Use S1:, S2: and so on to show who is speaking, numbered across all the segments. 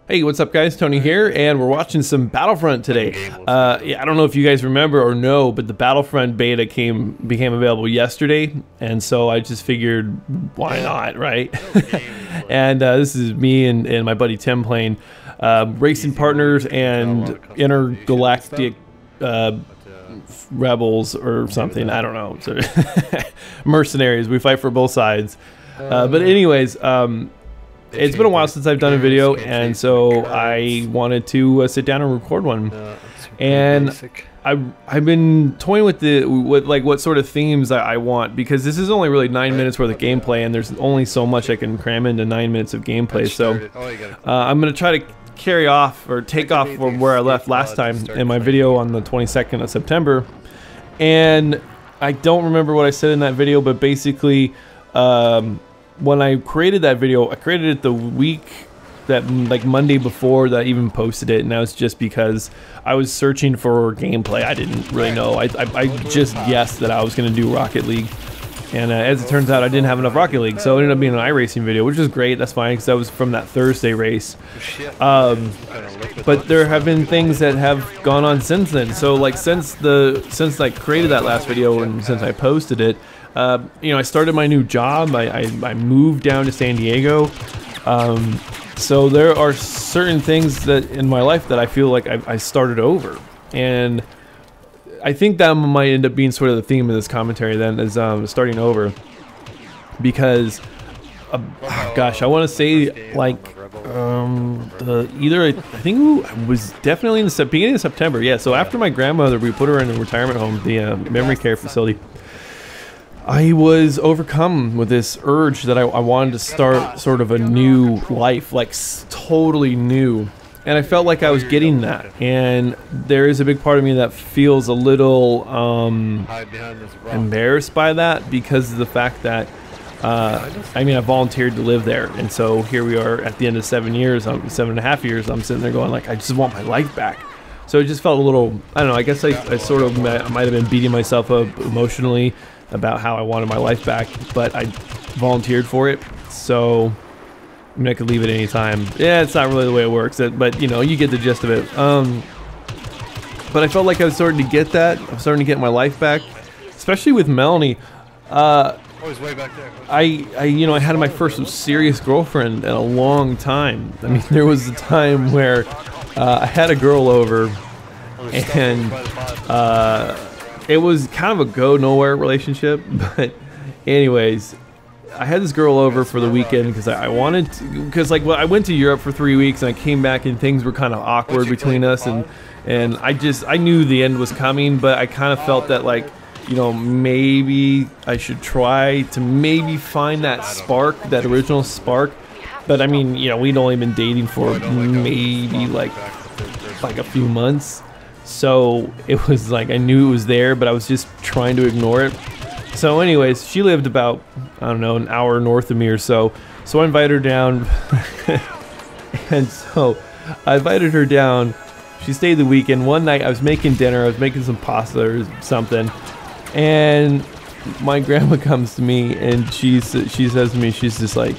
S1: Hey, what's up guys? Tony here, and we're watching some Battlefront today. Yeah, I don't know if you guys remember or know, but the Battlefront beta became available yesterday, and so I just figured, why not, right? And this is me and my buddy Tim playing Racing Partners and Intergalactic Rebels or something, I don't know. So mercenaries, we fight for both sides. But anyways, it's been a while since I've done a video, and so I wanted to sit down and record one. And I've been toying with what sort of themes I want, because this is only really 9 minutes worth of gameplay, and there's only so much I can cram into 9 minutes of gameplay. So I'm gonna try to carry off or take off from where I left last time in my video on the 22nd of September. And I don't remember what I said in that video, but basically when I created that video, I created it the week that, like Monday before that I even posted it, and that was just because I was searching for gameplay. I didn't really know. I just guessed that I was going to do Rocket League, and as it turns out, I didn't have enough Rocket League, so it ended up being an iRacing video, which is great. That's fine, because that was from that Thursday race. But there have been things that have gone on since then. So like since I created that last video and since I posted it, you know, I started my new job. I moved down to San Diego. So there are certain things that in my life that I feel like I started over, and I think that might end up being sort of the theme of this commentary then, is starting over, because gosh, I want to say like I think it was definitely in the beginning of September. Yeah, so after my grandmother, we put her in a retirement home, the memory care facility. I was overcome with this urge that I wanted to start sort of a new life, like totally new. And I felt like I was getting that. And there is a big part of me that feels a little embarrassed by that, because of the fact that, I mean, I volunteered to live there. And so here we are at the end of 7 years, 7.5 years, I'm sitting there going like, I just want my life back. So it just felt a little, I don't know, I guess I sort of might have been beating myself up emotionally about how I wanted my life back, but I volunteered for it, so I mean, I could leave at any time. Yeah, it's not really the way it works, but you know, you get the gist of it. But I felt like I was starting to get that. I'm starting to get my life back, especially with Melanie.
S2: Always way back there.
S1: You know, I had my first serious girlfriend in a long time. I mean, there was a time where I had a girl over, and it was kind of a go-nowhere relationship, but anyways, I had this girl over for the weekend because I wanted to, because like, well, I went to Europe for 3 weeks and I came back and things were kind of awkward between us, and I knew the end was coming, but I kind of felt that, like, you know, maybe I should try to maybe find that spark, that original spark. But I mean, you know, we'd only been dating for maybe like a few months. So it was like, I knew it was there, but I was just trying to ignore it. So anyways, she lived about, I don't know, an hour north of me or so. So I invited her down. And so I invited her down. She stayed the weekend. One night I was making dinner. I was making some pasta or something. And my grandma comes to me and she says to me, she's just like,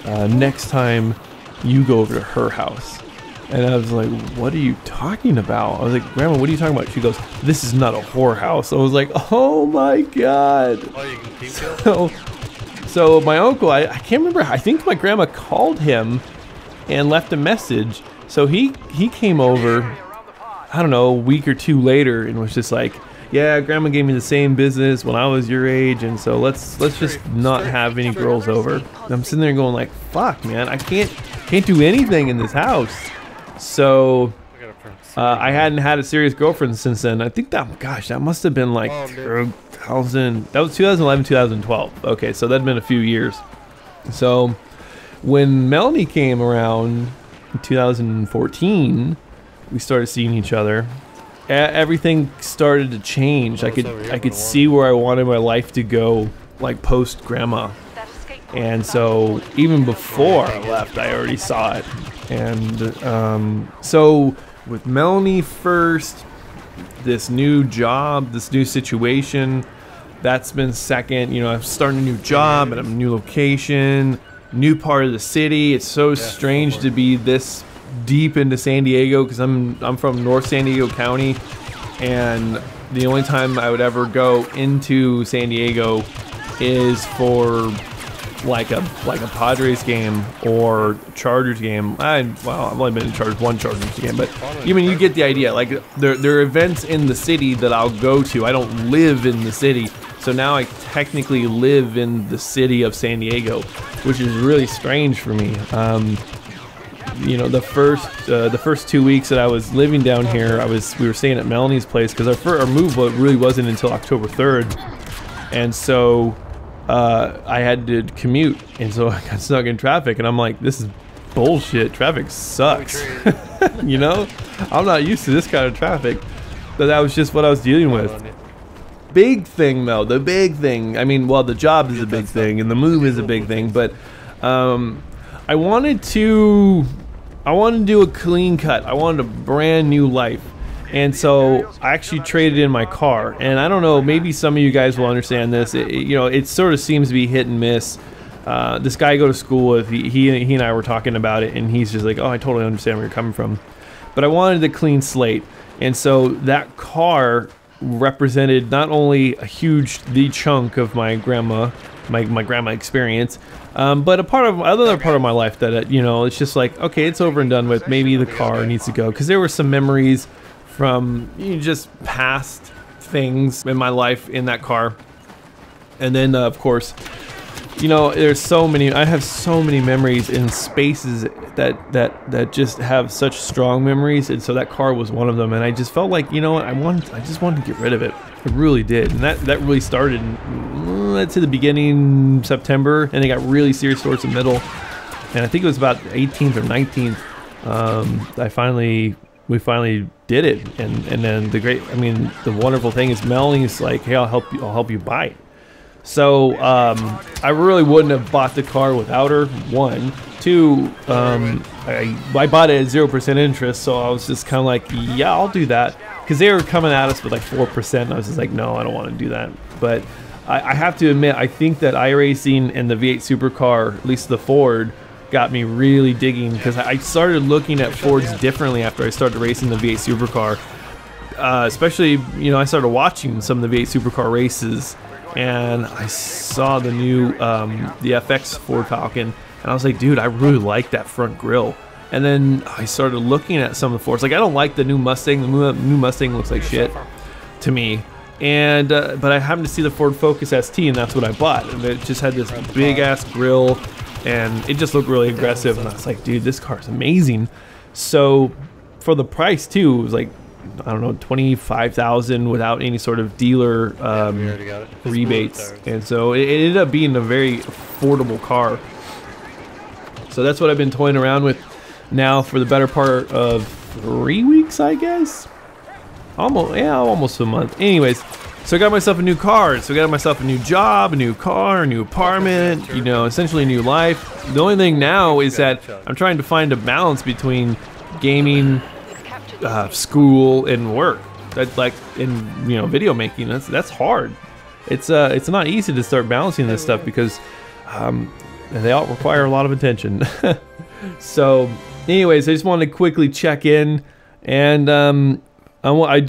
S1: next time you go over to her house. And I was like, what are you talking about? I was like, Grandma, what are you talking about? She goes, this is not a whorehouse. I was like, oh my God. So my uncle, I can't remember, I think my grandma called him and left a message. So he came over, I don't know, a week or two later, and was just like, yeah, Grandma gave me the same business when I was your age, and so let's just not have any girls over. And I'm sitting there going like, fuck, man, I can't do anything in this house. So I hadn't had a serious girlfriend since then. I think that, gosh, that must have been like 2000. That was 2011, 2012. Okay, so that'd been a few years. So when Melanie came around in 2014, we started seeing each other. Everything started to change. I could see where I wanted my life to go, like post grandma. And so even before I left, I already saw it. And so with Melanie first, this new job, this new situation, that's been second. You know, I'm starting a new job at a new location, new part of the city. It's so strange to be this deep into San Diego because I'm from North San Diego County, and the only time I would ever go into San Diego is for like a Padres game or Chargers game. I've only been to one Chargers game, but you get the idea. Like there are events in the city that I'll go to. I don't live in the city, so now I technically live in the city of San Diego, which is really strange for me. You know, the first 2 weeks that I was living down here, we were staying at Melanie's place because our move really wasn't until October 3rd, and so I had to commute, and so I got stuck in traffic, and I'm like, this is bullshit. Traffic sucks. You know, I'm not used to this kind of traffic, but that was just what I was dealing with. Big thing though, the big thing. I mean, well, the job is a big thing, and the move is a big thing, but I wanted to do a clean cut. I wanted a brand new life. And so I actually traded in my car. And I don't know, maybe some of you guys will understand this. It sort of seems to be hit and miss. This guy I go to school with, he and I were talking about it, and he's just like, oh, I totally understand where you're coming from. But I wanted a clean slate. And so that car represented not only the chunk of my grandma experience, but another part of my life that it's just like, okay, it's over and done with. Maybe the car needs to go, because there were some memories from just past things in my life in that car. And then of course, there's so many. I have so many memories in spaces that just have such strong memories, and so that car was one of them. And I just felt like, I just wanted to get rid of it. I really did, and that really started, let's say, the beginning September, and it got really serious towards the middle. And I think it was about 18th or 19th. We finally did it, and then the wonderful thing is Melanie's like, hey, I'll help you buy it. So I really wouldn't have bought the car without her. One, two, I bought it at 0% interest, so I was just kind of like, yeah, I'll do that, because they were coming at us with like 4%. And I was just like, no, I don't want to do that. But I have to admit, I think that iRacing and the V8 supercar, at least the Ford, got me really digging, because I started looking at Fords differently after I started racing the V8 supercar. Especially, I started watching some of the V8 supercar races, and I saw the new the FX Ford Falcon, and I was like, dude, I really like that front grille. And then I started looking at some of the Fords. Like, I don't like the new Mustang. The new Mustang looks like shit to me. And but I happened to see the Ford Focus ST, and that's what I bought. And it just had this big ass grille, and it just looked really aggressive. And I was like, dude, this car's amazing. So for the price too, it was like, I don't know, $25,000 without any sort of dealer rebates. And so it ended up being a very affordable car. So that's what I've been toying around with now for the better part of 3 weeks, I guess. Almost a month. Anyways, so I got myself a new car. So I got myself a new job, a new car, a new apartment, essentially a new life. The only thing now is that I'm trying to find a balance between gaming, school, and work. That's like in video making. That's hard. It's not easy to start balancing this stuff, because they all require a lot of attention. So anyways, I just wanted to quickly check in, and I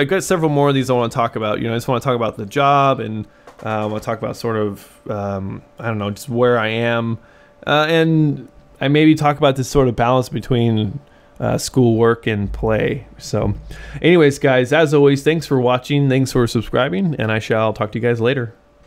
S1: got several more of these I want to talk about. I just want to talk about the job, and I want to talk about sort of I don't know, just where I am, and I maybe talk about this sort of balance between school, work, and play. So anyways, guys, as always, thanks for watching, thanks for subscribing, and I shall talk to you guys later.